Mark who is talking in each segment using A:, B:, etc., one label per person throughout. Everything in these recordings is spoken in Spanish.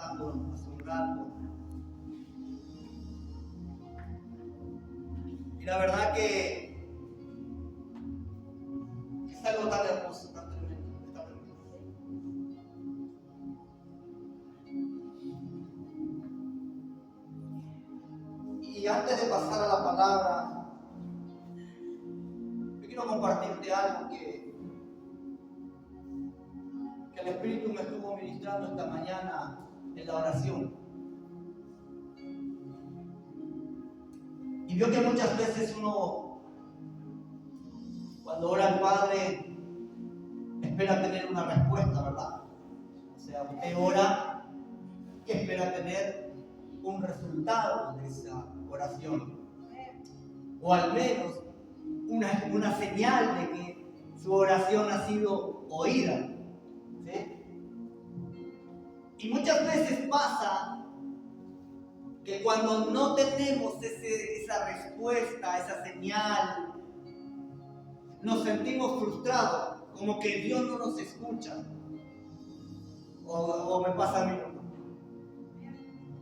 A: conversando hace un rato. Y la verdad que es algo tan hermoso, tan tremendo, tan hermoso. Y antes de pasar a la palabra, yo quiero compartirte algo que el Espíritu me estuvo ministrando esta mañana en la oración. Y vio que muchas veces uno, cuando ora al Padre, espera tener una respuesta, ¿verdad? O sea, usted ora y espera tener un resultado de esa oración. O al menos una señal de que su oración ha sido oída. ¿Sí? Y muchas veces pasa que cuando no tenemos esa respuesta, esa señal, nos sentimos frustrados, como que Dios no nos escucha. O me pasa a mí.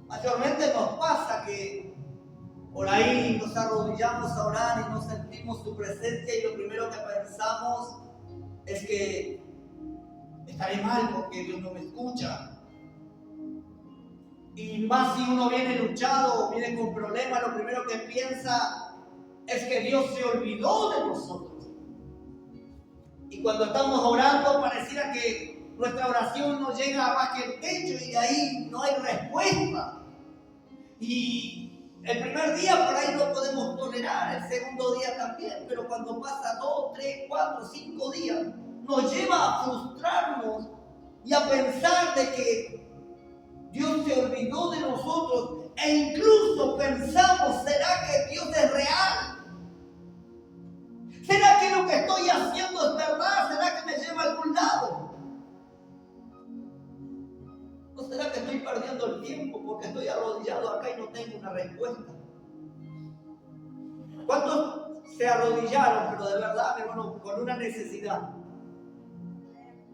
A: Mayormente nos pasa que por ahí nos arrodillamos a orar y no sentimos su presencia y lo primero que pensamos es que estaré mal porque Dios no me escucha. Y más si uno viene luchado o viene con problemas, lo primero que piensa es que Dios se olvidó de nosotros. Y cuando estamos orando pareciera que nuestra oración no llega más que el techo y de ahí no hay respuesta. Y el primer día por ahí lo podemos tolerar, el segundo día también, pero cuando pasa 2, 3, 4, 5 días, nos lleva a frustrarnos y a pensar de que Dios se olvidó de nosotros e incluso pensamos, ¿será que Dios es real? ¿Será que lo que estoy haciendo es verdad? ¿Será que me lleva a algún lado? ¿O será que estoy perdiendo el tiempo porque estoy arrodillado acá y no tengo una respuesta? ¿Cuántos se arrodillaron, pero de verdad, mi hermano, con una necesidad?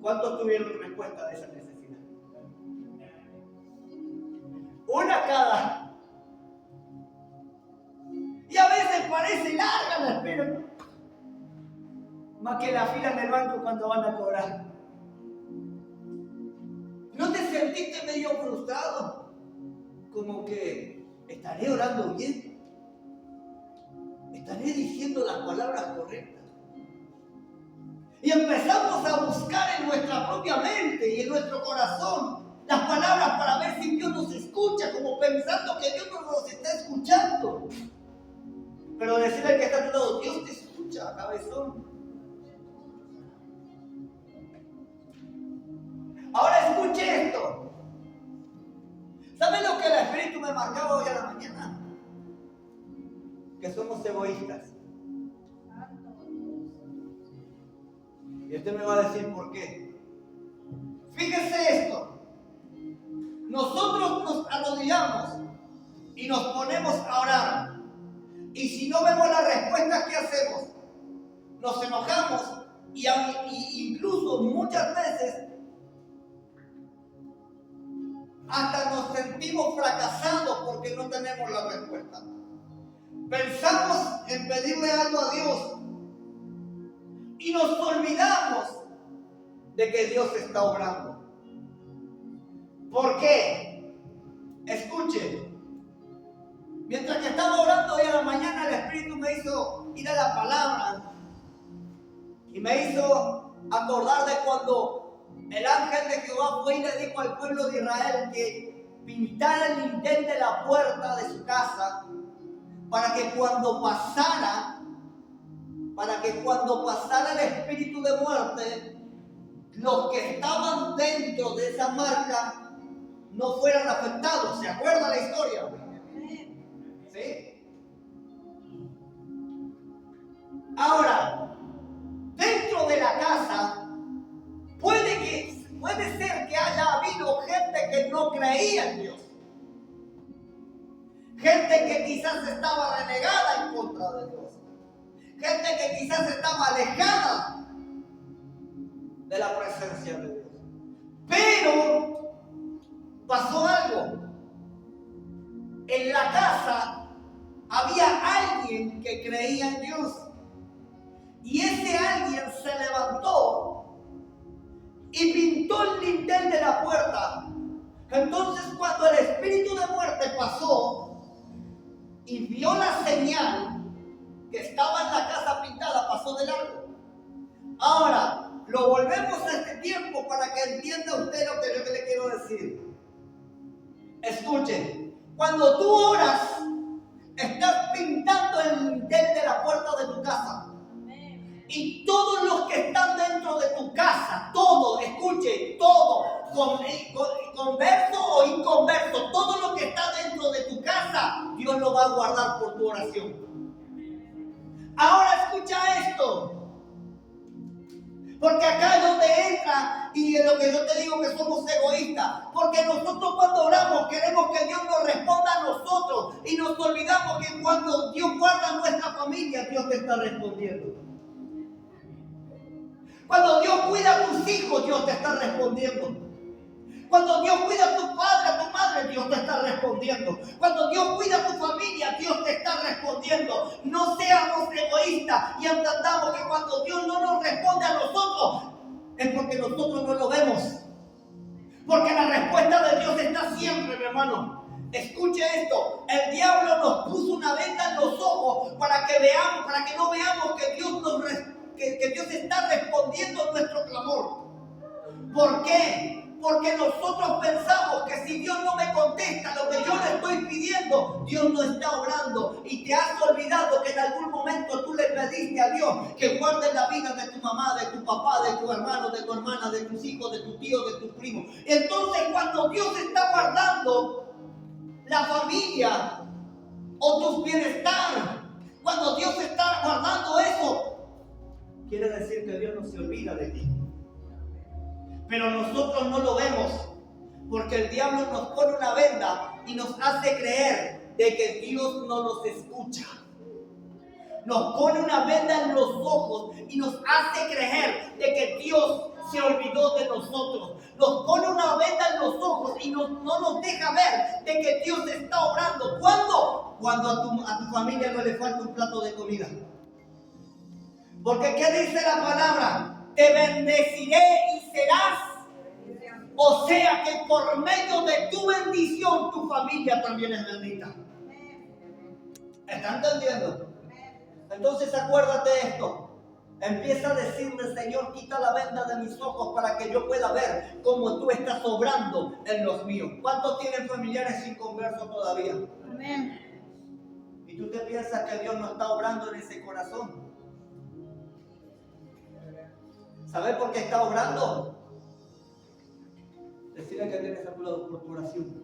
A: ¿Cuántos tuvieron respuesta de esa necesidad? Una cada. Y a veces parece larga la espera, más que la fila en el banco cuando van a cobrar. ¿No te sentiste medio frustrado? Como que, ¿estaré orando bien? ¿Estaré diciendo las palabras correctas? Y empezamos a buscar en nuestra propia mente y en nuestro corazón las palabras para ver si Dios nos escucha, como pensando que Dios no nos está escuchando. Pero decirle al que está a tu lado, Dios te escucha, cabezón. Ahora escuche esto. ¿Saben lo que el Espíritu me marcaba hoy a la mañana? Que somos egoístas. Y usted me va a decir por qué. Fíjese esto. Nosotros nos arrodillamos y nos ponemos a orar. Y si no vemos las respuestas, ¿qué hacemos? Nos enojamos y incluso muchas veces hasta nos sentimos fracasados porque no tenemos la respuesta. Pensamos en pedirle algo a Dios y nos olvidamos de que Dios está obrando. ¿Por qué? Escuche. Mientras que estaba orando hoy a la mañana, el Espíritu me hizo ir a la palabra y me hizo acordar de cuando el ángel de Jehová fue y le dijo al pueblo de Israel que pintara el dintel de la puerta de su casa para que cuando pasara el espíritu de muerte, los que estaban dentro de esa marca no fueran afectados. ¿Se acuerda la historia? ¿Sí? Ahora, dentro de la casa puede ser que haya habido gente que no creía en Dios, gente que quizás estaba renegada en contra de Dios, gente que quizás estaba alejada de la presencia de Dios. Pero pasó algo. En la casa había alguien que creía en Dios. Y ese alguien se levantó y pintó el dintel de la puerta. Entonces, cuando el espíritu de muerte pasó y vio la señal que estaba en la casa pintada, pasó de largo. Ahora, lo volvemos a este tiempo para que entienda usted lo que yo le quiero decir. Escuche, cuando tú oras, estás pintando el dintel de la puerta de tu casa. Y todos los que están dentro de tu casa, todo, escuche, todo, converso o inconverso, todo lo que está dentro de tu casa, Dios lo va a guardar por tu oración. Ahora escucha esto. Porque acá es donde entra y es lo que yo te digo que somos egoístas. Porque nosotros cuando oramos queremos que Dios nos responda a nosotros y nos olvidamos que cuando Dios guarda nuestra familia, Dios te está respondiendo. Cuando Dios cuida a tus hijos, Dios te está respondiendo. Cuando Dios cuida a tu padre, a tu madre, Dios te está respondiendo. Cuando Dios cuida a tu familia, Dios te está respondiendo. No seamos egoístas y entendamos que cuando Dios no nos responde a nosotros, es porque nosotros no lo vemos. Porque la respuesta de Dios está siempre, mi hermano. Escuche esto, el diablo nos puso una venda en los ojos para que veamos, para que no veamos que Dios está respondiendo a nuestro clamor. ¿Por qué? Porque nosotros pensamos que si Dios no me contesta lo que yo le estoy pidiendo, Dios no está obrando. Y te has olvidado que en algún momento tú le pediste a Dios que guarde la vida de tu mamá, de tu papá, de tu hermano, de tu hermana, de tus hijos, de tu tío, de tu primo. Entonces cuando Dios está guardando la familia o tus bienestar, cuando Dios está guardando eso, quiere decir que Dios no se olvida de ti. Pero nosotros no lo vemos, porque el diablo nos pone una venda y nos hace creer de que Dios no nos escucha. Nos pone una venda en los ojos y nos hace creer de que Dios se olvidó de nosotros. Nos pone una venda en los ojos y no nos deja ver de que Dios está obrando. ¿Cuándo? Cuando a tu familia no le falta un plato de comida. Porque ¿qué dice la palabra? Te bendeciré y serás. O sea que por medio de tu bendición tu familia también es bendita. ¿Están entendiendo? Entonces acuérdate de esto. Empieza a decirle: Señor, quita la venda de mis ojos para que yo pueda ver cómo tú estás obrando en los míos. ¿Cuántos tienen familiares sin converso todavía? Amén. ¿Y tú te piensas que Dios no está obrando en ese corazón? ¿Sabes por qué está obrando? Decirle que tienes a tu lado por tu oración.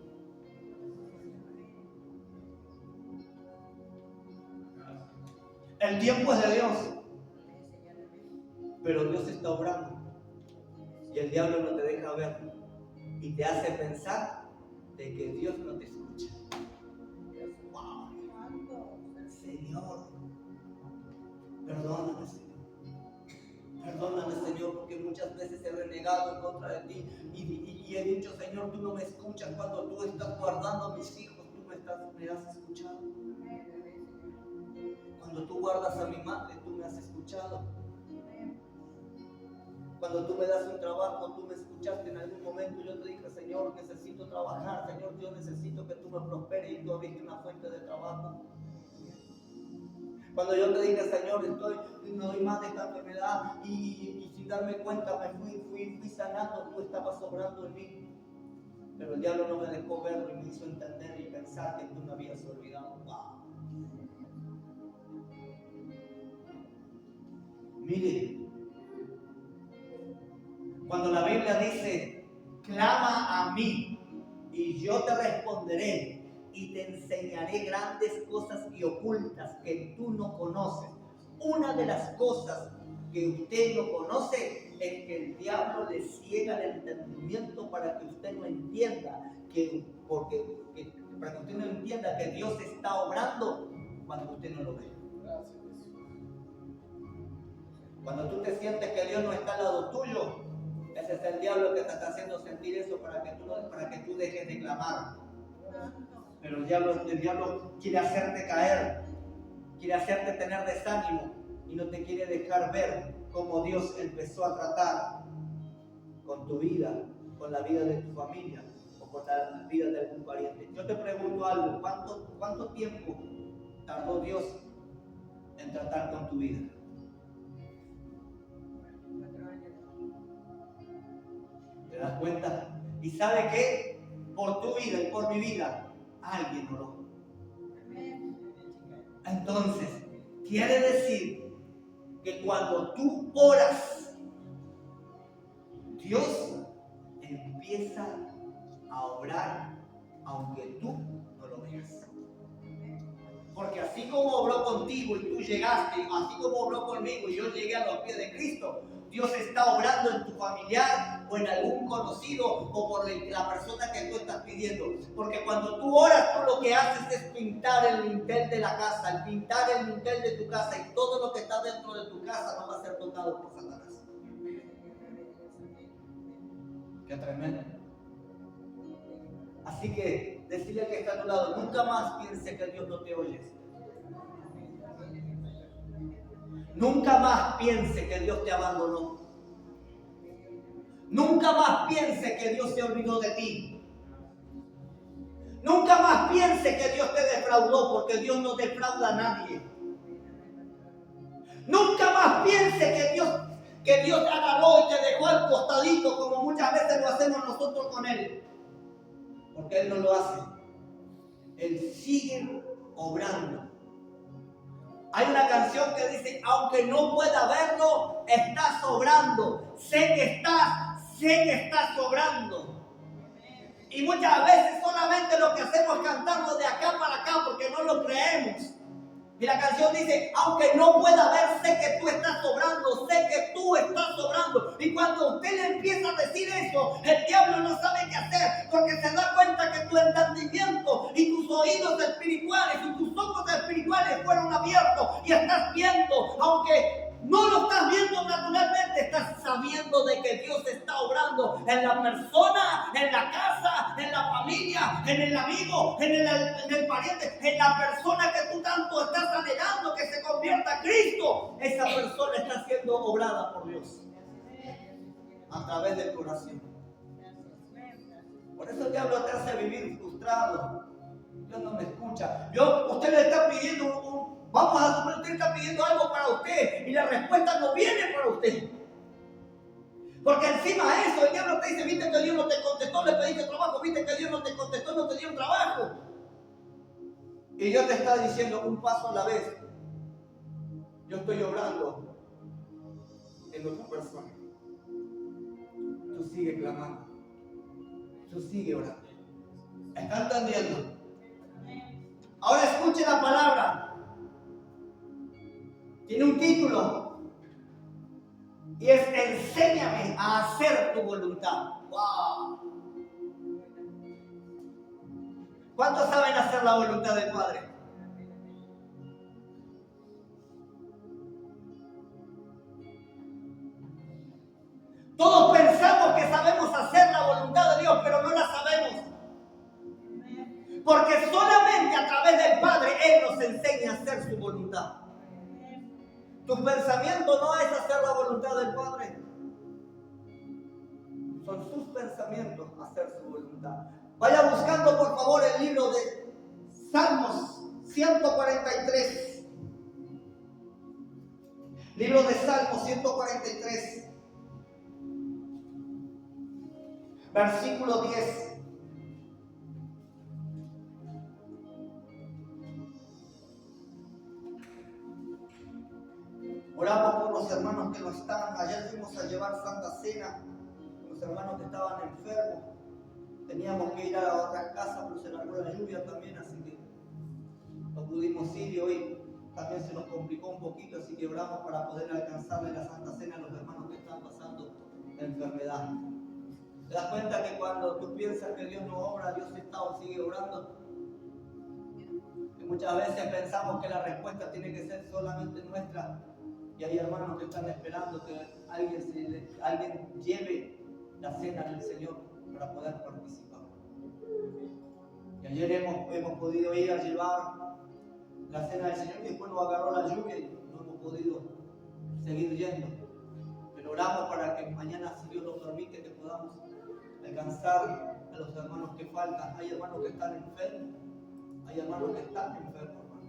A: El tiempo es de Dios, pero Dios está obrando y el diablo no te deja ver y te hace pensar de que Dios no te escucha. Wow. Señor, perdóname, Señor. Perdóname, Señor, porque muchas veces he renegado en contra de ti y he dicho: Señor, tú no me escuchas cuando tú estás guardando a mis hijos, tú me has escuchado. Cuando tú guardas a mi madre, tú me has escuchado. Cuando tú me das un trabajo, tú me escuchaste en algún momento. Yo te dije: Señor, necesito trabajar. Señor, yo necesito que tú me prosperes y tú abriste una fuente de trabajo. Cuando yo te dije: Señor, no doy más de esta enfermedad y sin darme cuenta me fui sanando, tú estabas obrando en mí. Pero el diablo no me dejó verlo y me hizo entender y pensar que tú me habías olvidado. Wow. Mire, cuando la Biblia dice: clama a mí y yo te responderé y te enseñaré grandes cosas y ocultas que tú no conoces. Una de las cosas que usted no conoce es que el diablo le ciega el entendimiento para que usted no entienda para que usted no entienda que Dios está obrando cuando usted no lo ve. Cuando tú te sientes que Dios no está al lado tuyo, Ese es el diablo que te está haciendo sentir eso para que tú dejes de clamar. Pero el diablo quiere hacerte caer, quiere hacerte tener desánimo y no te quiere dejar ver cómo Dios empezó a tratar con tu vida, con la vida de tu familia o con la vida de algún pariente. Yo te pregunto algo, ¿cuánto tiempo tardó Dios en tratar con tu vida? ¿Te das cuenta? ¿Y sabe qué? Por tu vida y por mi vida, alguien oró. Entonces, quiere decir que cuando tú oras, Dios empieza a obrar aunque tú no lo veas. Porque así como obró contigo y tú llegaste, así como obró conmigo y yo llegué a los pies de Cristo, Dios está obrando en tu familiar o en algún conocido o por la persona que tú estás pidiendo. Porque cuando tú oras, tú lo que haces es pintar el lintel de la casa, pintar el lintel de tu casa, y todo lo que está dentro de tu casa no va a ser tocado por Satanás. Qué tremendo. Así que decirle que está a tu lado, nunca más piense que Dios no te oye. Nunca más piense que Dios te abandonó. Nunca más piense que Dios se olvidó de ti. Nunca más piense que Dios te defraudó, porque Dios no defrauda a nadie. Nunca más piense que Dios te agarró y te dejó al costadito, como muchas veces lo hacemos nosotros con Él. Porque Él no lo hace. Él sigue obrando. Hay una canción que dice, aunque no pueda verlo, estás obrando. Sé que estás obrando. Y muchas veces solamente lo que hacemos es cantarlo de acá para acá porque no lo creemos. Y la canción dice, aunque no pueda ver, sé que tú estás obrando, sé que tú estás obrando. Y cuando usted le empieza a decir eso, el diablo no sabe qué hacer, porque se da cuenta que tu entendimiento y tus oídos espirituales y tus ojos espirituales fueron abiertos y estás viendo, aunque no lo estás viendo naturalmente, estás sabiendo de que Dios está obrando en la persona, en la casa, en la familia, en el amigo, en el pariente, en la persona que tú tanto estás anhelando que se convierta a Cristo. Esa persona está siendo obrada por Dios a través de tu oración. Por eso el diablo te hace vivir frustrado. Dios no me escucha. Usted le está pidiendo vamos a suponer que usted está pidiendo algo para usted y la respuesta no viene para usted. Porque encima de eso el diablo te dice, viste que Dios no te contestó, le pediste trabajo, viste que Dios no te contestó, no te dio un trabajo. Y Dios te está diciendo un paso a la vez. Yo estoy obrando en otra persona. Tú sigue clamando. Tú sigue orando. ¿Está entendiendo? Ahora escuche la palabra. Tiene un título y es enséñame a hacer tu voluntad. ¡Wow! ¿Cuántos saben hacer la voluntad del Padre? Todos pensamos que sabemos hacer la voluntad de Dios, pero no la sabemos. Porque solamente a través del Padre Él nos enseña a hacer su voluntad. Tu pensamiento no es hacer la voluntad del Padre. Son sus pensamientos hacer su voluntad. Vaya buscando por favor el libro de Salmos 143. Libro de Salmos 143. Versículo 10. Oramos por los hermanos que no están. Ayer fuimos a llevar Santa Cena. Los hermanos que estaban enfermos. Teníamos que ir a otras casas, pero se largó la lluvia también, así que no pudimos ir y hoy también se nos complicó un poquito, así que oramos para poder alcanzarle la Santa Cena a los hermanos que están pasando enfermedad. ¿Te das cuenta que cuando tú piensas que Dios no obra, Dios está o sigue obrando? Que muchas veces pensamos que la respuesta tiene que ser solamente nuestra. Y hay hermanos que están esperando que alguien lleve la cena del Señor para poder participar. Y ayer hemos podido ir a llevar la cena del Señor y después nos agarró la lluvia y no hemos podido seguir yendo. Pero oramos para que mañana, si Dios lo permite, que podamos alcanzar a los hermanos que faltan. Hay hermanos que están enfermos, hay hermanos que están enfermos, hermano.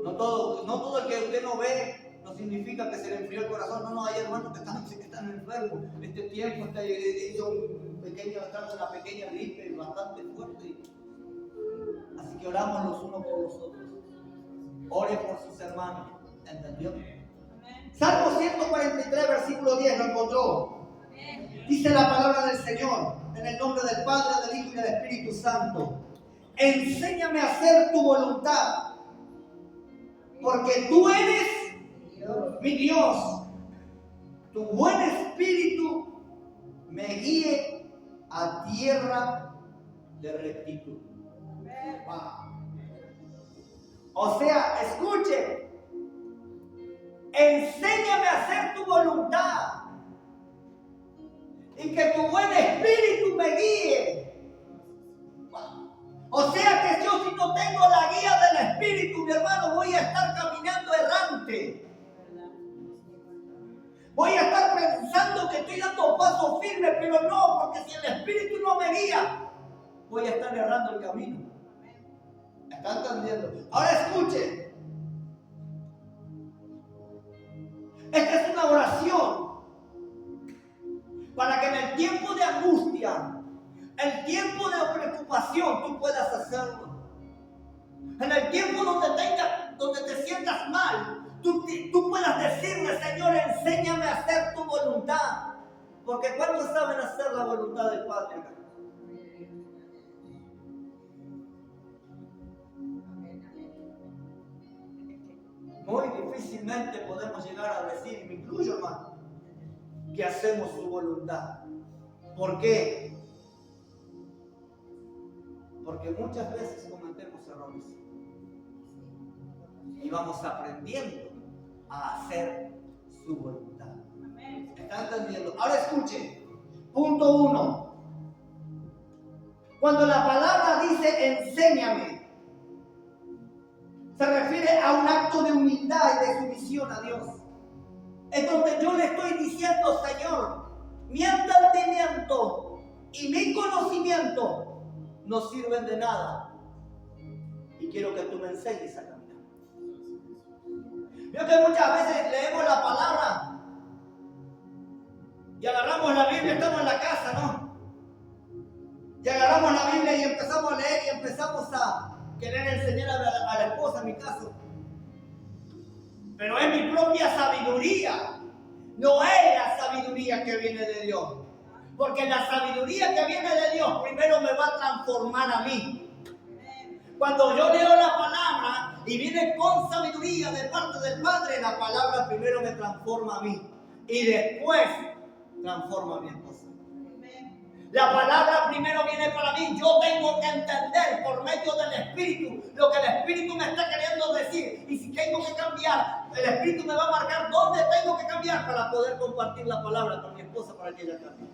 A: No todo el que usted no ve no significa que se le enfrió el corazón. No, hay hermanos que están enfermos. Este tiempo hizo una pequeña gripe bastante fuerte. Así que oramos los unos por los otros. Ore por sus hermanos. ¿Entendió? Salmo 143, versículo 10 lo encontró. Dice la palabra del Señor, en el nombre del Padre, del Hijo y del Espíritu Santo. Enséñame a hacer tu voluntad, porque tú eres mi Dios. Tu buen espíritu me guíe a tierra de rectitud. Wow. O sea, escuche, enséñame a hacer tu voluntad y que tu buen espíritu me guíe. Wow. O sea que yo, si no tengo la guía del espíritu, mi hermano, voy a estar caminando errante. Voy a estar pensando que estoy dando pasos firmes, pero no, porque si el espíritu no me guía, voy a estar errando el camino. ¿Están entendiendo? Ahora escuchen. Esta es una oración para que en el tiempo de angustia, el tiempo de preocupación, tú puedas hacerlo. En el tiempo donde te sientas mal, tú puedas decirle: Señor, enséñame a hacer tu voluntad. Porque ¿cuántos saben hacer la voluntad del Padre? Muy difícilmente podemos llegar a decir, y me incluyo, hermano, que hacemos su voluntad. ¿Por qué? Porque muchas veces cometemos errores y vamos aprendiendo a hacer su voluntad. ¿Están entendiendo? Ahora escuchen. Punto 1. Cuando la palabra dice enséñame, se refiere a un acto de humildad y de sumisión a Dios. Es donde yo le estoy diciendo: Señor, mi entendimiento y mi conocimiento no sirven de nada y quiero que tú me enseñes a caminar. Veo que muchas veces leemos la palabra y agarramos la Biblia, estamos en la casa, ¿no? Y agarramos la Biblia y empezamos a leer y empezamos a querer enseñar a la esposa, en mi caso. Pero es mi propia sabiduría, no es la sabiduría que viene de Dios. Porque la sabiduría que viene de Dios primero me va a transformar a mí. Cuando yo leo la palabra y viene con sabiduría de parte del Padre, la palabra primero me transforma a mí y después transforma a mi esposa. La palabra primero viene para mí. Yo tengo que entender por medio del Espíritu lo que el Espíritu me está queriendo decir. Y si tengo que cambiar, el Espíritu me va a marcar dónde tengo que cambiar para poder compartir la palabra con mi esposa para que ella cambie.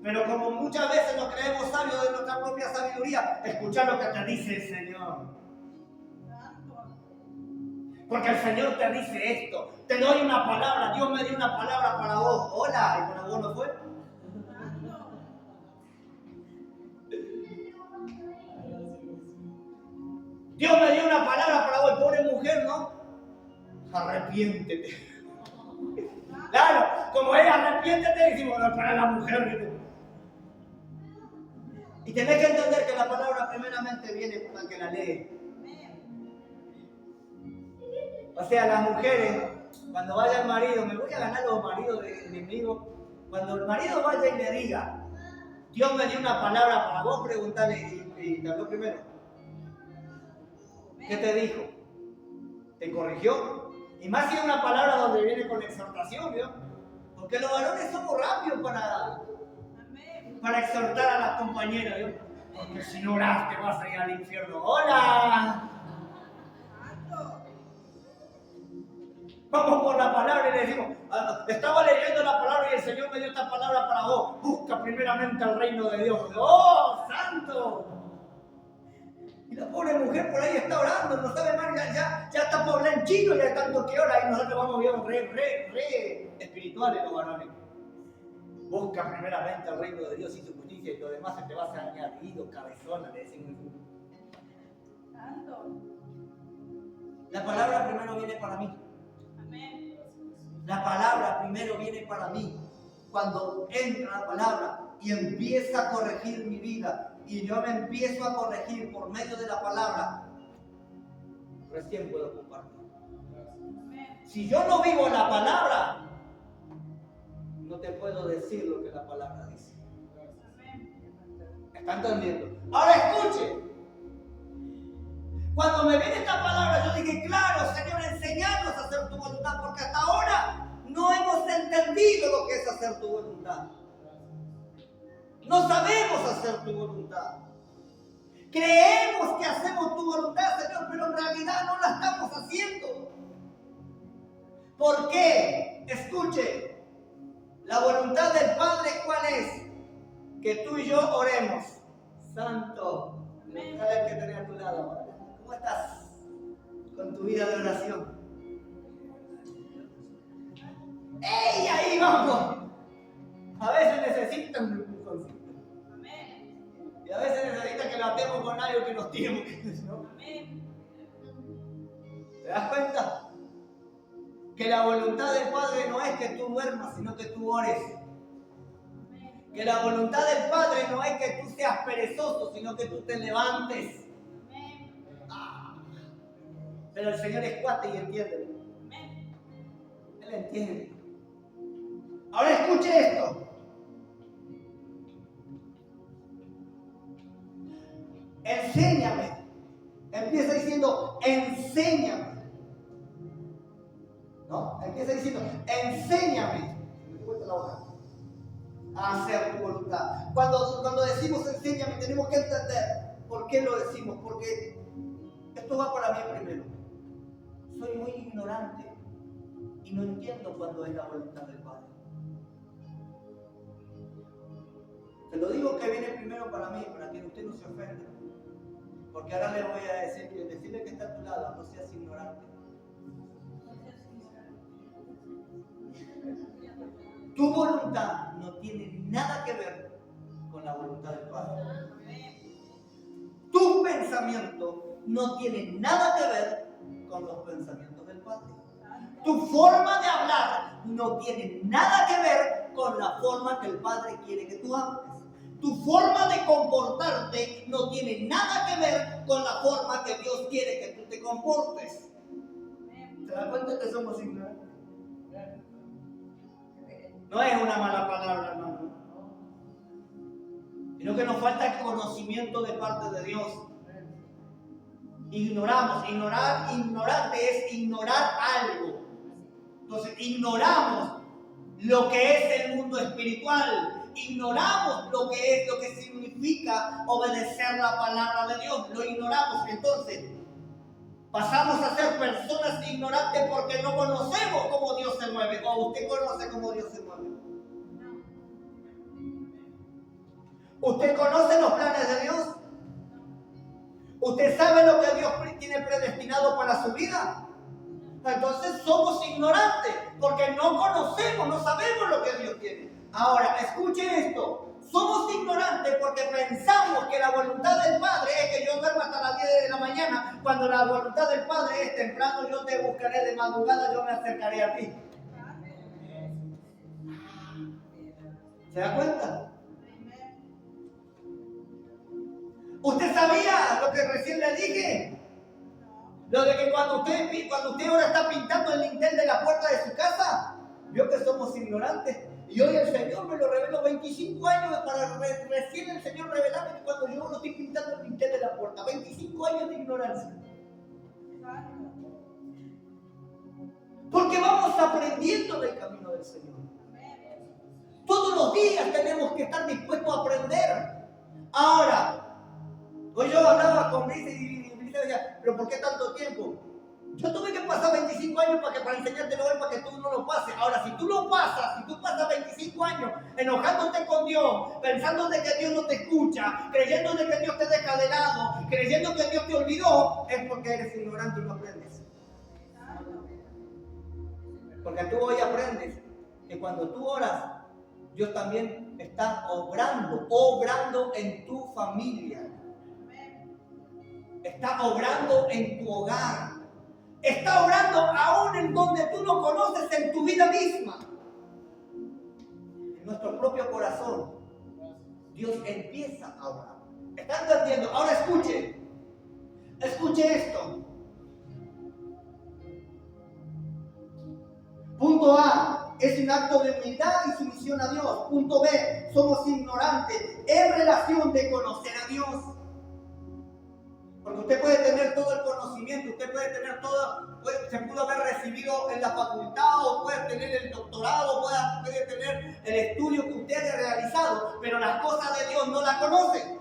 A: Pero como muchas veces nos creemos sabios de nuestra propia sabiduría, escucha lo que te dice el Señor. Porque el Señor te dice esto. Te doy una palabra. Dios me dio una palabra para vos. Hola, ¿y para vos no fue? Dios me dio una palabra para vos, pobre mujer, ¿no? Arrepiéntete. Claro, como ella arrepiéntete, decimos, para la mujer. Y tenés que entender que la palabra primeramente viene con el que la lee. O sea, las mujeres, cuando vaya el marido, me voy a ganar los maridos de enemigos. Cuando el marido vaya y le diga: Dios me dio una palabra para vos, preguntarle, y te habló primero. ¿Qué te dijo? ¿Te corrigió? Y más si es una palabra donde viene con exhortación, ¿vio? Porque los varones somos rápidos para exhortar a las compañeras, ¿vio? Porque si no oras te vas a ir al infierno. ¡Hola! Vamos por la palabra y le decimos:
B: Estaba leyendo la palabra y el Señor me dio esta palabra para vos. Busca primeramente el reino de Dios. ¡Oh, santo! Y la pobre mujer por ahí está orando, no sabe más, ya está por hablar en chino, ya tanto que ora y nosotros vamos bien re espirituales los varones. Busca primeramente el reino de Dios y su justicia y lo demás se te va a ser añadido, cabezona, le decimos. La palabra primero viene para mí.
C: Amén.
B: La palabra primero viene para mí. Cuando entra la palabra y empieza a corregir mi vida y yo me empiezo a corregir por medio de la palabra, recién puedo compartir. Si yo no vivo la palabra, no te puedo decir lo que la palabra dice. ¿Está entendiendo? Ahora escuche. Cuando me viene esta palabra, yo dije, claro, Señor, enséñanos a hacer tu voluntad, porque hasta ahora no hemos entendido lo que es hacer tu voluntad. No sabemos hacer tu voluntad. Creemos que hacemos tu voluntad, Señor, pero en realidad no la estamos haciendo. ¿Por qué? Escuche, la voluntad del Padre, ¿cuál es? Que tú y yo oremos. Santo, ¿sabes que tenés a tu lado? ¿Cómo estás con tu vida de oración? ¡Ey! Ahí vamos. A veces necesitan un empujoncito. Y a veces necesitan que la atemos con algo que nos tire. ¿No? ¿Te das cuenta? Que la voluntad del Padre no es que tú duermas, sino que tú ores. Que la voluntad del Padre no es que tú seas perezoso, sino que tú te levantes. Pero el Señor es cuate y entiende. Él entiende. Ahora escuche esto. Enséñame. Empieza diciendo, enséñame. ¿No? Empieza diciendo, enséñame. Me vuelta la hoja. A hacer tu voluntad. Cuando decimos enséñame, tenemos que entender por qué lo decimos. Porque esto va para mí primero. Soy muy ignorante y no entiendo cuándo es la voluntad del Padre. Te lo digo que viene primero para mí, para que usted no se ofenda. Porque ahora le voy a decir que decirle que está a tu lado, no seas ignorante. Tu voluntad no tiene nada que ver con la voluntad del Padre. Tu pensamiento no tiene nada que ver con los pensamientos del Padre. Tu forma de hablar no tiene nada que ver con la forma que el Padre quiere que tú hables. Tu forma de comportarte no tiene nada que ver con la forma que Dios quiere que tú te comportes. ¿Te das cuenta que somos ignorantes? No es una mala palabra, hermano. Sino que nos falta el conocimiento de parte de Dios. Ignoramos. Ignorante es ignorar algo. Entonces, ignoramos lo que es el mundo espiritual. Ignoramos lo que significa obedecer la palabra de Dios. Lo ignoramos. Entonces, pasamos a ser personas ignorantes porque no conocemos cómo Dios se mueve. ¿O usted conoce cómo Dios se mueve? ¿Usted conoce los planes de Dios? ¿Usted sabe lo que Dios tiene predestinado para su vida? Entonces somos ignorantes porque no conocemos, no sabemos lo que Dios tiene. Ahora, escuche esto. Somos ignorantes porque pensamos que la voluntad del Padre es que yo duerma hasta las 10 de la mañana, cuando la voluntad del Padre es temprano, yo te buscaré de madrugada, yo me acercaré a ti. ¿Se da cuenta? ¿Usted sabía lo que recién le dije? Lo de que cuando usted ahora está pintando el dintel de la puerta de su casa, vio que somos ignorantes. Y hoy el Señor me lo reveló 25 años para recién el Señor revelarme que cuando yo no estoy pintando el dintel de la puerta, 25 años de ignorancia. Porque vamos aprendiendo del camino del Señor. Todos los días tenemos que estar dispuestos a aprender. Ahora, hoy yo hablaba con Brisa y Brisa decía, ¿pero por qué tanto tiempo? Yo tuve que pasar 25 años para enseñártelo hoy, para que tú no lo pases. Ahora, si tú lo pasas, si tú pasas 25 años enojándote con Dios, pensando de que Dios no te escucha, creyendo de que Dios te deja de lado, creyendo que Dios te olvidó, es porque eres ignorante y no aprendes. Porque tú hoy aprendes que cuando tú oras, Dios también está obrando en tu familia. Está obrando en tu hogar. Está obrando aún en donde tú no conoces, en tu vida misma. En nuestro propio corazón, Dios empieza a obrar. ¿Está entendiendo? Ahora escuche esto. Punto A, es un acto de humildad y sumisión a Dios. Punto B, somos ignorantes en relación de conocer a Dios. Porque usted puede tener todo el conocimiento, usted puede tener todo, se pudo haber recibido en la facultad, o puede tener el doctorado, puede tener el estudio que usted haya realizado, pero las cosas de Dios no las conoce.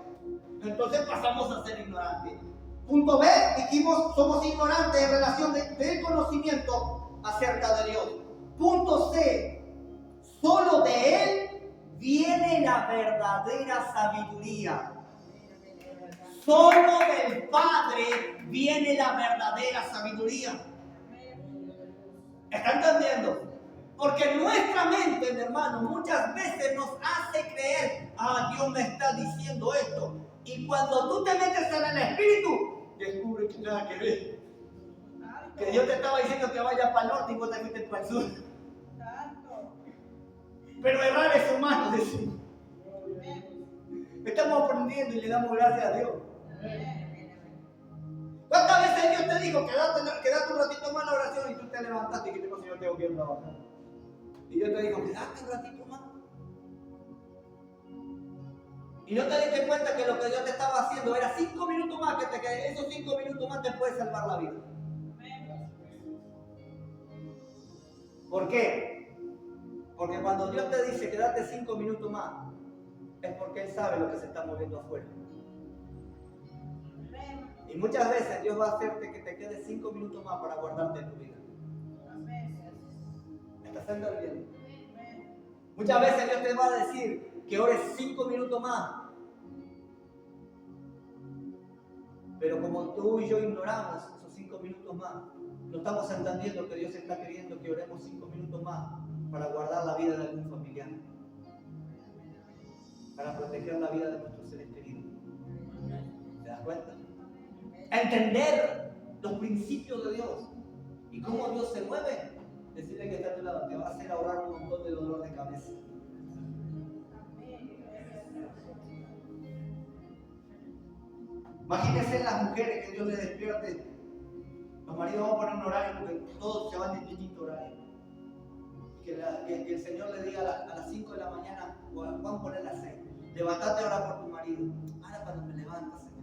B: Entonces pasamos a ser ignorantes. Punto B, dijimos, somos ignorantes en relación del conocimiento acerca de Dios. Punto C, solo de Él viene la verdadera sabiduría. Solo del Padre viene la verdadera sabiduría. ¿Está entendiendo? Porque nuestra mente, mi hermano, muchas veces nos hace creer, Dios me está diciendo esto. Y cuando tú te metes en el Espíritu, descubres que nada que ver. Que Dios te estaba diciendo que vayas para el norte y vos te metes para el sur. Pero errar es humano, decimos. Estamos aprendiendo y le damos gracias a Dios. ¿Cuántas veces Dios te dijo, quédate un ratito más en la oración, y tú te levantaste y que digo, Señor, tengo que ir a trabajar? Y Dios te dijo, quédate un ratito más. Y no te diste cuenta que lo que Dios te estaba haciendo era 5 minutos más, que esos 5 minutos más te puede salvar la vida. ¿Por qué? Porque cuando Dios te dice quédate 5 minutos más, es porque Él sabe lo que se está moviendo afuera. Y muchas veces Dios va a hacerte que te quedes 5 minutos más para guardarte en tu vida. ¿Me estás entendiendo? Muchas veces Dios te va a decir que ores 5 minutos más. Pero como tú y yo ignoramos esos 5 minutos más, no estamos entendiendo que Dios está queriendo que oremos 5 minutos más para guardar la vida de algún familiar, para proteger la vida de nuestros seres queridos. ¿Te das cuenta? Entender los principios de Dios y cómo Dios se mueve. Decirle que está a tu lado, te va a hacer ahorrar un montón de dolor de cabeza. Imagínense las mujeres que Dios les despierte. Los maridos van a poner un horario porque todos se van en distinto horario. Que el Señor le diga a las 5 de la mañana, van a poner las 6. Levantate ahora por tu marido. Ahora cuando me levantas, Señor.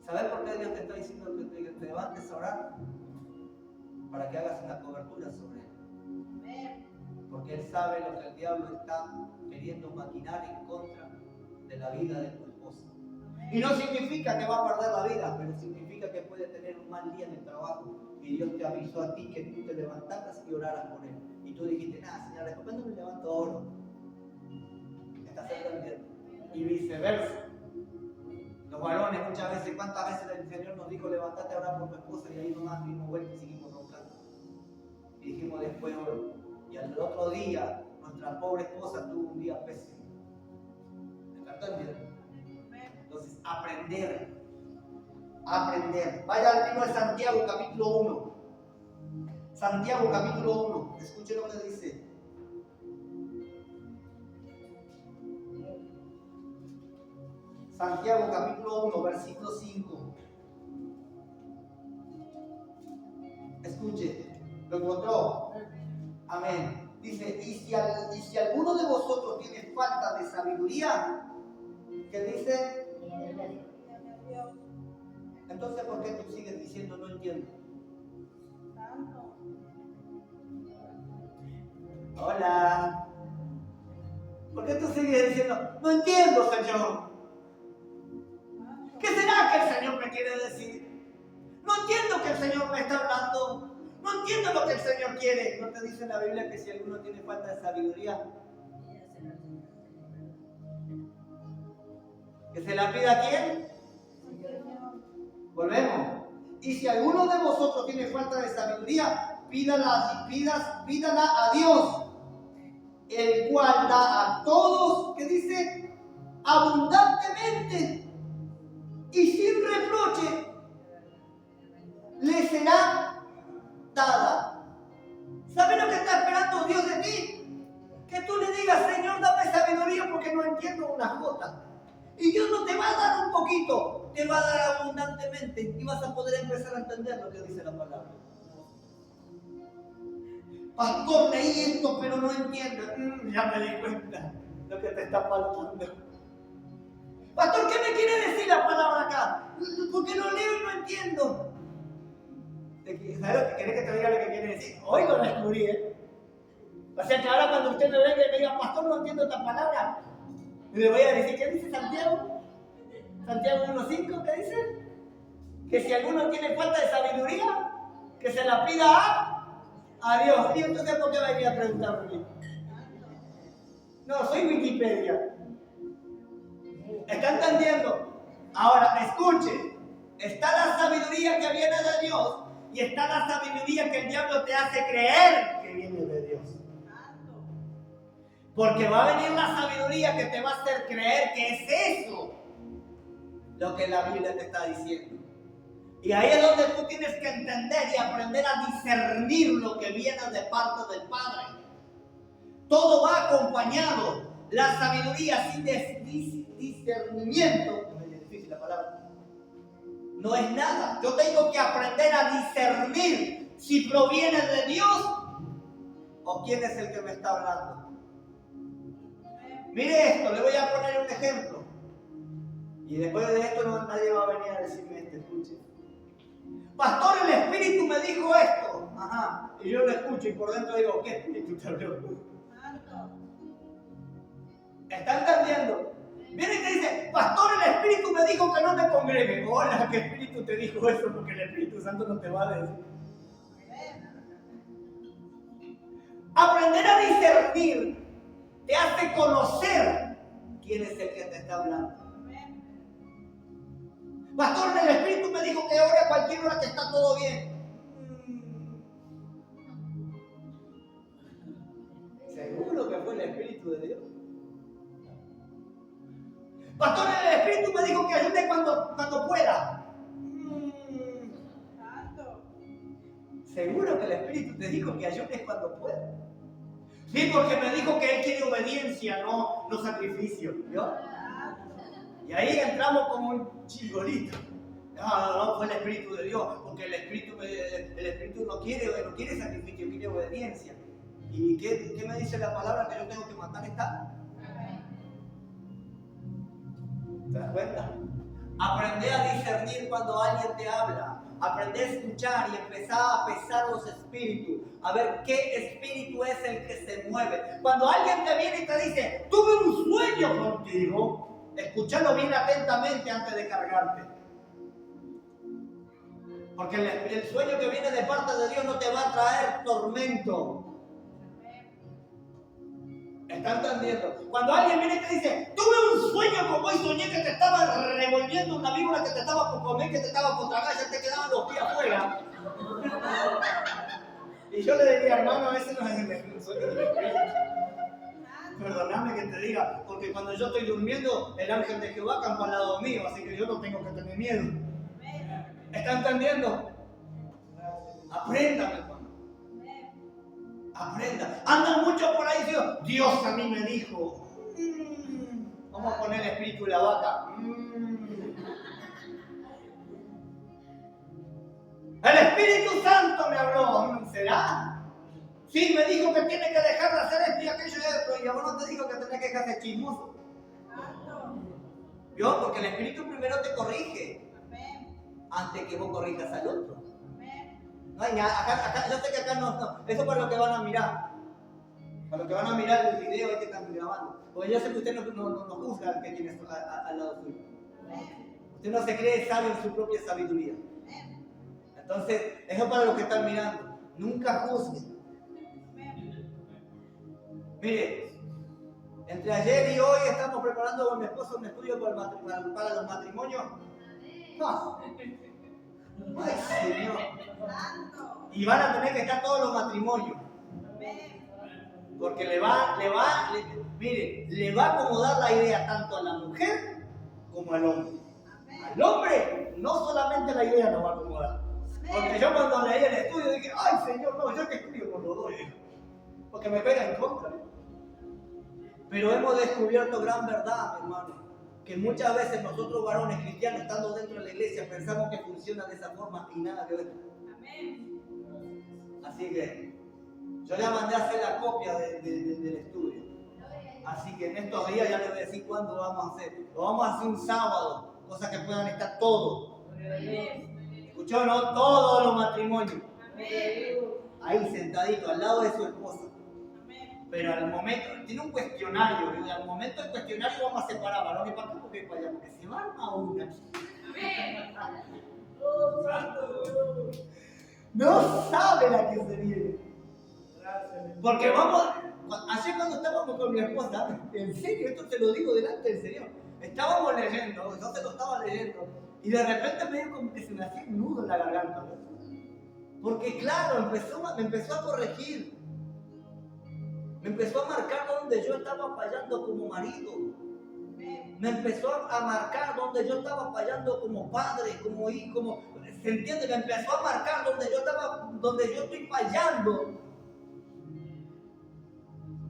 B: ¿Sabes por qué Dios te está diciendo que te levantes a orar? Para que hagas una cobertura sobre él. Porque Él sabe lo que el diablo está queriendo maquinar en contra de la vida de tu esposa. Y no significa que va a perder la vida, pero significa que puede tener un mal día en el trabajo. Y Dios te avisó a ti que tú te levantaras y oraras por él. Y tú dijiste, nada, Señor, ¿después no me levanto ahora? ¿Estás entendiendo? Y viceversa. Los varones muchas veces, ¿cuántas veces el Señor nos dijo, levántate a orar por tu esposa? Y ahí nomás dimos vuelta y seguimos roncando. Y dijimos después oro. Y al otro día, nuestra pobre esposa tuvo un día pésimo. ¿Estás entendiendo? Entonces, aprender. Vaya al libro de Santiago, capítulo 1. Santiago, capítulo 1. Escuche lo que dice. Santiago, capítulo 1, versículo 5. Escuche. ¿Lo encontró? Amén. Dice, y si alguno de vosotros tiene falta de sabiduría, ¿qué dice? Entonces, ¿por qué tú sigues diciendo no entiendo? Hola. ¿Por qué tú sigues diciendo no entiendo, Señor? ¿Qué será que el Señor me quiere decir? No entiendo que el Señor me está hablando. No entiendo lo que el Señor quiere. ¿No te dice en la Biblia que si alguno tiene falta de sabiduría, que se la pida a quién? Volvemos. Y si alguno de vosotros tiene falta de sabiduría, pídala a Dios, el cual da a todos, ¿qué dice? Abundantemente y sin reproche, le será dada. ¿Sabes lo que está esperando Dios de ti? Que tú le digas, Señor, dame sabiduría porque no entiendo una jota. Y Dios no te va a dar un poquito, te va a dar abundantemente y vas a poder empezar a entender lo que dice la palabra. Pastor, leí esto pero no entiendo. Ya me di cuenta lo que te está faltando. Pastor, ¿qué me quiere decir la palabra acá? Porque lo leo y no entiendo. ¿Sabes lo que querés que te diga lo que quiere decir? Hoy lo descubrí, ¿eh? O sea que ahora cuando usted me venga y me diga, pastor, no entiendo esta palabra, le voy a decir, ¿qué dice Santiago? Santiago 1.5, ¿qué dice? Que si alguno tiene falta de sabiduría, que se la pida a Dios. ¿Y entonces por qué venía a preguntarme? No, soy Wikipedia. ¿Está entendiendo? Ahora, escuche. Está la sabiduría que viene de Dios y está la sabiduría que el diablo te hace creer que viene de Dios. Porque va a venir la sabiduría que te va a hacer creer que es eso lo que la Biblia te está diciendo. Y ahí es donde tú tienes que entender y aprender a discernir lo que viene de parte del Padre. Todo va acompañado. La sabiduría sin discernimiento, es difícil la palabra, no es nada. Yo tengo que aprender a discernir si proviene de Dios o quién es el que me está hablando. Mire esto, le voy a poner un ejemplo. Y después de esto nadie va a venir a decirme esto, escuche. Pastor, el Espíritu me dijo esto. Ajá. Y yo lo escucho y por dentro digo, ¿qué Espíritu te habló? ¿Está entendiendo? Viene y te dice, pastor, el Espíritu me dijo que no te congregues. Hola, ¿qué Espíritu te dijo eso? Porque el Espíritu Santo no te va a decir. Aprender a discernir te hace conocer quién es el que te está hablando. Pastor, el Espíritu me dijo que ore a cualquier hora que está todo bien. ¿Seguro que fue el Espíritu de Dios? Pastor, el Espíritu me dijo que ayude cuando pueda. ¿Seguro que el Espíritu te dijo que ayudes cuando pueda? Sí, porque me dijo que Él quiere obediencia, no sacrificio. ¿Vio? Y ahí entramos como un chingolito. No, fue el Espíritu de Dios, porque el Espíritu no quiere sacrificio, quiere obediencia. ¿Y qué me dice la palabra que yo tengo que matar esta? ¿Te das cuenta? Aprende a discernir cuando alguien te habla. Aprende a escuchar y empezar a pesar los espíritus. A ver qué espíritu es el que se mueve. Cuando alguien te viene y te dice, tuve un sueño contigo, escúchalo bien atentamente antes de cargarte. Porque el sueño que viene de parte de Dios no te va a traer tormento. ¿Está entendiendo? Cuando alguien viene y te dice, tuve un sueño como hoy, soñé que te estaba revolviendo una víbora que te estaba por comer, que te estaba por tragar, ya te quedaban los pies afuera. Y yo le diría, hermano, ese no es el sueño del Espíritu. Perdóname que te diga, porque cuando yo estoy durmiendo, el ángel de Jehová campa al lado mío, así que yo no tengo que tener miedo. ¿Está entendiendo? Apréndame, hermano. Aprenda. Andan mucho por ahí diciendo, Dios a mí me dijo. Vamos a poner el espíritu de la vaca. El Espíritu Santo me habló. ¿Será? Sí, me dijo que tiene que dejar de hacer esto y aquello y esto. Y a vos no te dijo que tenés que dejar de chismoso. ¿Vio? Porque el Espíritu primero te corrige antes que vos corrijas al otro. No hay nada, acá, yo sé que acá no, eso es para lo que van a mirar. Para lo que van a mirar el video que están grabando. Porque yo sé que usted no juzga al que tiene al lado suyo. Usted no se cree sabio en su propia sabiduría. Entonces, eso para los que están mirando. Nunca juzguen. Mire, entre ayer y hoy estamos preparando con mi esposo un estudio para los matrimonios. ¡Ah! ¡Ay, Señor! Y van a tener que estar todos los matrimonios. Porque le va a acomodar la idea tanto a la mujer como al hombre. Al hombre, no solamente la idea nos va a acomodar. Porque yo cuando leí el estudio dije, ay Señor, no, yo que estudio con los dos. Porque me pega en contra. Pero hemos descubierto gran verdad, mi hermano. Que muchas veces nosotros varones cristianos, estando dentro de la iglesia, pensamos que funciona de esa forma y nada que ver. Así que yo le mandé a hacer la copia del estudio. Así que en estos días ya les voy a decir cuándo vamos a hacer. Lo vamos a hacer un sábado, cosa que puedan estar todos. ¿Escuchó, no? Todos los matrimonios. Ahí sentadito al lado de su esposa. Pero al momento, tiene un cuestionario, y al momento del cuestionario vamos a separar varones para acá porque para allá, porque se va a una. No sabe la que se viene. Porque vamos, ayer cuando estábamos con mi esposa, en serio, esto te lo digo delante del Señor, estábamos leyendo, yo te lo estaba leyendo, y de repente me dio como que se me hacía un nudo en la garganta, ¿no? Porque claro, me empezó a corregir. Me empezó a marcar donde yo estaba fallando como marido. Me empezó a marcar donde yo estaba fallando como padre, como hijo, ¿se entiende? Me empezó a marcar donde yo estoy fallando.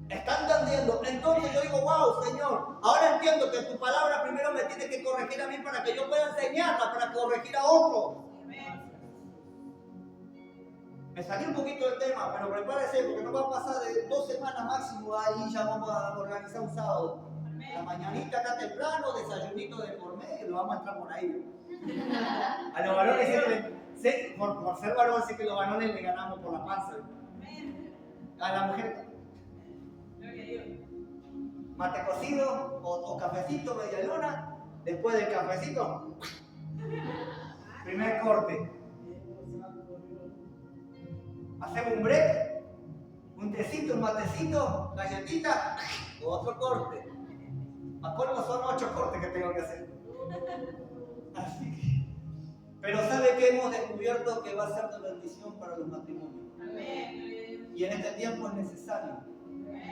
B: ¿Está entendiendo? Entonces yo digo, wow, Señor, ahora entiendo que tu palabra primero me tiene que corregir a mí para que yo pueda enseñarla, para corregir a otros. Me salí un poquito del tema, pero prepárese porque no va a pasar de 2 semanas máximo, ahí ya vamos a organizar un sábado. La mañanita acá temprano, desayunito de por medio, lo vamos a entrar por ahí. A los varones, por ser varón, sé que los varones le ganamos por la panza. A la mujer, mate cocido o cafecito, media luna. Después del cafecito, primer corte. Hacemos un break, un tecito, un matecito, galletita, otro corte. A colmo son 8 cortes que tengo que hacer. Así que, pero ¿sabe qué? Hemos descubierto que va a ser de bendición para los matrimonios. Amén. Y en este tiempo es necesario,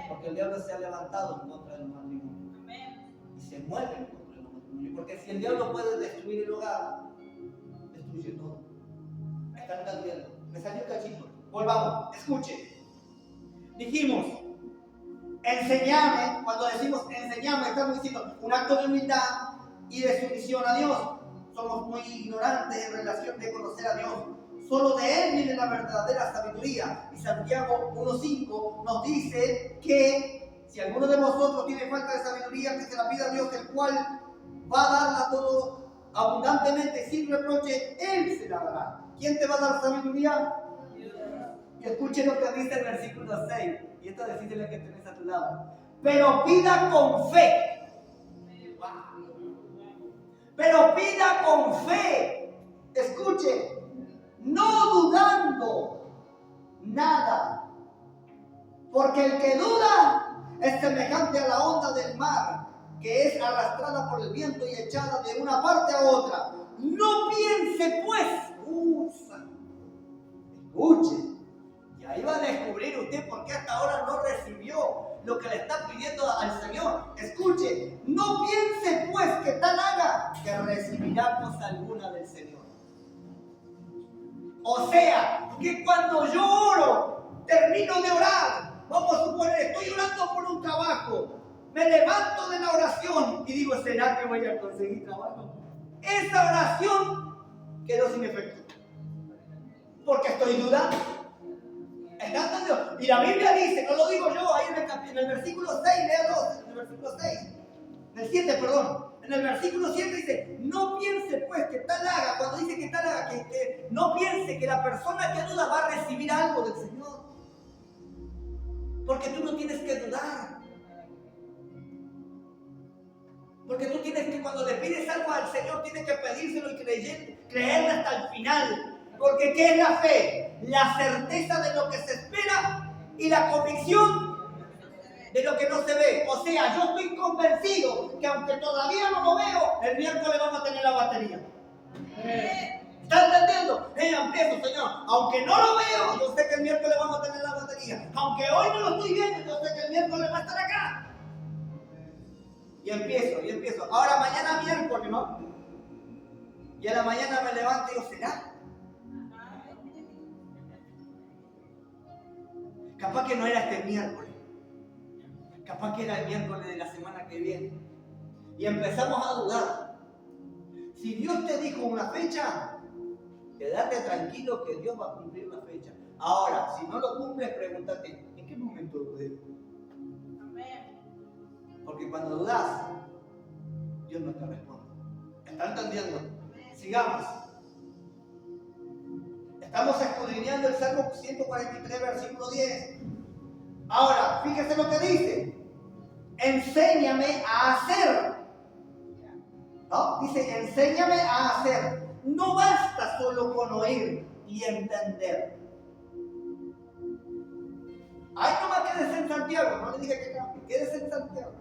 B: porque el diablo se ha levantado en contra de los matrimonios. Amén. Y se mueve en contra de los matrimonios. Porque si el diablo puede destruir el hogar, destruye todo. ¿Me están entendiendo? Me salió un cachito. Volvamos, escuche. Dijimos, enseñame. Cuando decimos enseñame, estamos diciendo un acto de humildad y de sumisión a Dios. Somos muy ignorantes en relación de conocer a Dios. Solo de Él viene la verdadera sabiduría. Y Santiago 1.5 nos dice que si alguno de vosotros tiene falta de sabiduría, que se la pida a Dios, el cual va a darla todo abundantemente, sin reproche, Él se la dará. ¿Quién te va a dar sabiduría? Escuchen lo que dice el versículo 6, y esto decídele que tenés a tu lado. Pero pida con fe. Pero pida con fe. Escuche, no dudando nada. Porque el que duda es semejante a la onda del mar, que es arrastrada por el viento y echada de una parte a otra. No piense pues. Escuche. Y ahí va a descubrir usted por qué hasta ahora no recibió lo que le está pidiendo al Señor. Escuche, no piense pues que tal haga que recibirá cosa alguna del Señor. O sea, que cuando yo oro, termino de orar, vamos a suponer, estoy orando por un trabajo, me levanto de la oración y digo, ¿será que voy a conseguir trabajo? Esa oración quedó sin efecto, porque estoy dudando. ¿Está entendiendo? Y la Biblia dice, no lo digo yo, ahí en el versículo 6, léalo, en el versículo 6, en el 7, perdón. En el versículo 7 dice, no piense pues que tal haga, cuando dice que tal haga, que no piense que la persona que duda va a recibir algo del Señor. Porque tú no tienes que dudar. Porque tú tienes que, cuando le pides algo al Señor, tienes que pedírselo y creerle hasta el final. Porque ¿qué es la fe? La certeza de lo que se espera y la convicción de lo que no se ve. O sea, yo estoy convencido que aunque todavía no lo veo, el miércoles vamos a tener la batería. ¿Está entendiendo? Empiezo, Señor. Aunque no lo veo, yo sé que el miércoles vamos a tener la batería. Aunque hoy no lo estoy viendo, yo sé que el miércoles va a estar acá. Y empiezo. Ahora mañana miércoles, ¿no? Y a la mañana me levanto y digo, ¿será? Capaz que no era este miércoles. Capaz que era el miércoles de la semana que viene. Y empezamos a dudar. Si Dios te dijo una fecha, quédate tranquilo que Dios va a cumplir la fecha. Ahora, si no lo cumples, pregúntate, ¿en qué momento dudé? Porque cuando dudas, Dios no te responde. ¿Están entendiendo? Sigamos. Estamos escudriñando el Salmo 143, versículo 10. Ahora, fíjese lo que dice. Enséñame a hacer. ¿No? Dice, enséñame a hacer. No basta solo con oír y entender. Ay, nomás quédese en Santiago. No le dije que cambie. Quédese en Santiago.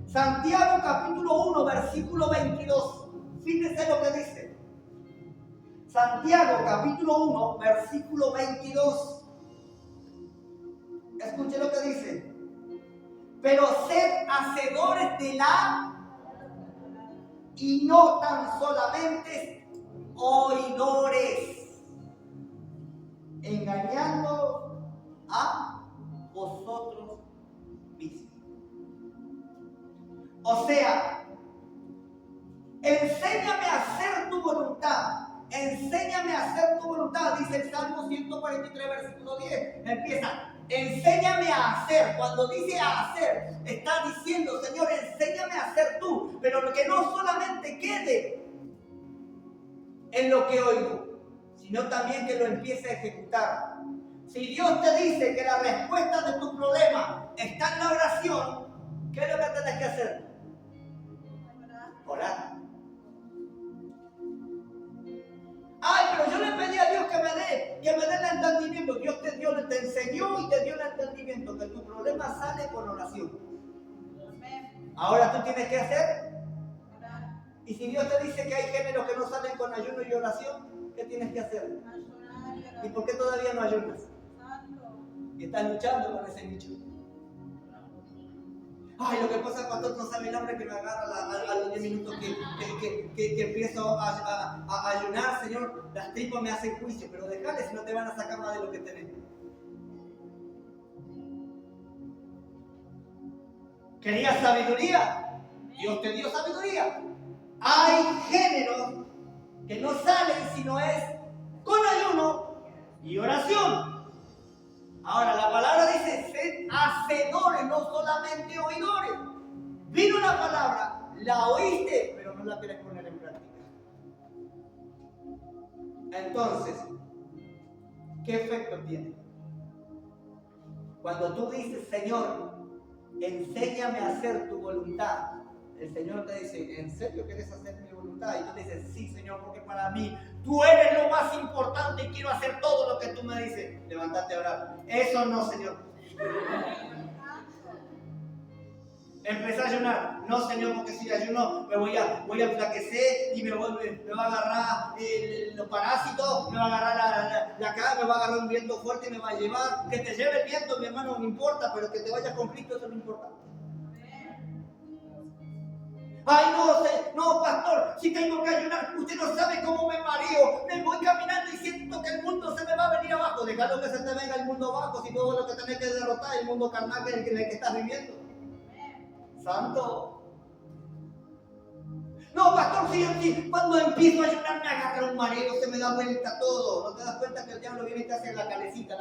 B: Santiago capítulo 1, versículo 22. Fíjese lo que dice. Santiago capítulo 1, versículo 22. Escuche lo que dice. Pero sed hacedores de la y no tan solamente oidores, engañando a vosotros mismos. O sea, enséñame a hacer tu voluntad. Enséñame a hacer tu voluntad, dice el Salmo 143, versículo 10. Empieza. Enséñame a hacer. Cuando dice a hacer, está diciendo, Señor, enséñame a hacer tú. Pero que no solamente quede en lo que oigo, sino también que lo empiece a ejecutar. Si Dios te dice que la respuesta de tu problema está en la oración, ¿qué es lo que tienes que hacer? Orar. Ay, pero yo le pedí a Dios que me dé el entendimiento. Dios te enseñó y te dio el entendimiento, que tu problema sale con oración. Ahora tú tienes que hacer. Y si Dios te dice que hay géneros que no salen con ayuno y oración, ¿qué tienes que hacer? ¿Y por qué todavía no ayunas? Y estás luchando con ese nicho. Ay, lo que pasa, pastor, no sabe el hambre que me agarra a los 10 minutos que empiezo a ayunar, Señor. Las tripas me hacen juicio, pero déjale si no te van a sacar más de lo que tenés. ¿Querías sabiduría? Dios te dio sabiduría. Hay géneros que no salen si no es con ayuno y oración. Ahora, la palabra dice, sed hacedores, no solamente oidores. Vino la palabra, la oíste, pero no la quieres poner en práctica. Entonces, ¿qué efecto tiene? Cuando tú dices, Señor, enséñame a hacer tu voluntad, el Señor te dice, ¿en serio quieres hacer mi voluntad? Y tú dices, sí, Señor, porque para mí tú eres lo más importante y quiero hacer todo lo que tú me dices. Levántate a orar. Eso no, Señor. Empecé a ayunar. No, Señor, porque si ayuno me voy a enflaquecer y me va a agarrar los parásitos, me va a agarrar la cara, me va a agarrar un viento fuerte y me va a llevar. Que te lleve el viento, mi hermano, no importa, pero que te vayas con Cristo, eso no importa. Ay, no, pastor, si tengo que ayunar, usted no sabe cómo me mareo. Me voy caminando y siento que el mundo se me va a venir abajo. Déjalo que se te venga el mundo abajo, si todo lo que tenés que derrotar es el mundo carnal en el que estás viviendo. Santo. No, pastor, si cuando empiezo a ayunar me agarra un mareo, se me da vuelta todo. ¿No te das cuenta que el diablo viene y te hace la calecita?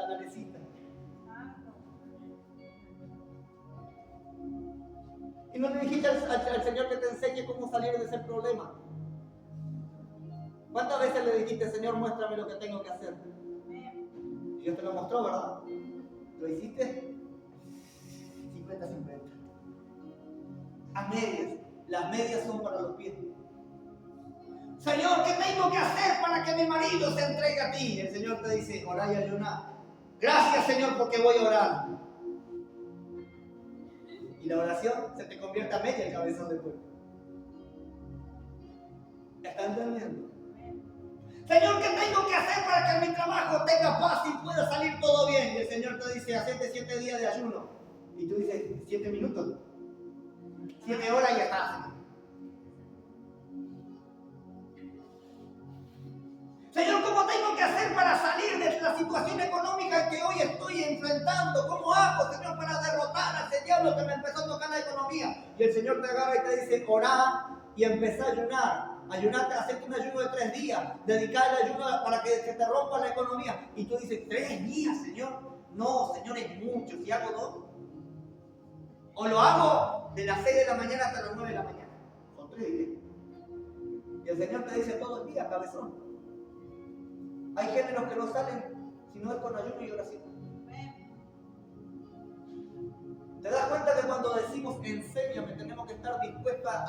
B: Y no le dijiste al Señor que te enseñe cómo salir de ese problema. ¿Cuántas veces le dijiste, Señor, muéstrame lo que tengo que hacer? Y Dios te lo mostró, ¿verdad? ¿Lo hiciste? 50-50. A medias. Las medias son para los pies. Señor, ¿qué tengo que hacer para que mi marido se entregue a ti? Y el Señor te dice, orá y ayuná. Gracias, Señor, porque voy a orar. Y la oración se te convierte a media el cabezón del pueblo. ¿Está entendiendo? Señor, ¿qué tengo que hacer para que en mi trabajo tenga paz y pueda salir todo bien? Y el Señor te dice, hacete 7 días de ayuno. Y tú dices, 7 minutos. 7 horas y ya está. Señor, ¿cómo tengo que hacer para salir de la situación económica que hoy estoy enfrentando? ¿Cómo hago, Señor, para derrotar a ese diablo que me empezó a tocar la economía? Y el Señor te agarra y te dice, orá y empezá a ayunar. Ayunarte, hacerte un ayuno de 3 días. Dedicar el ayuno para que se te rompa la economía. Y tú dices, 3 días, Señor. No, Señor, es mucho. Si hago 2. O lo hago de las 6 de la mañana hasta las 9 de la mañana. Son 3 días. Y el Señor te dice todo el día, cabezón. Hay géneros que no salen si no es con ayuno y oración. ¿Te das cuenta que cuando decimos enséñame tenemos que estar dispuestos a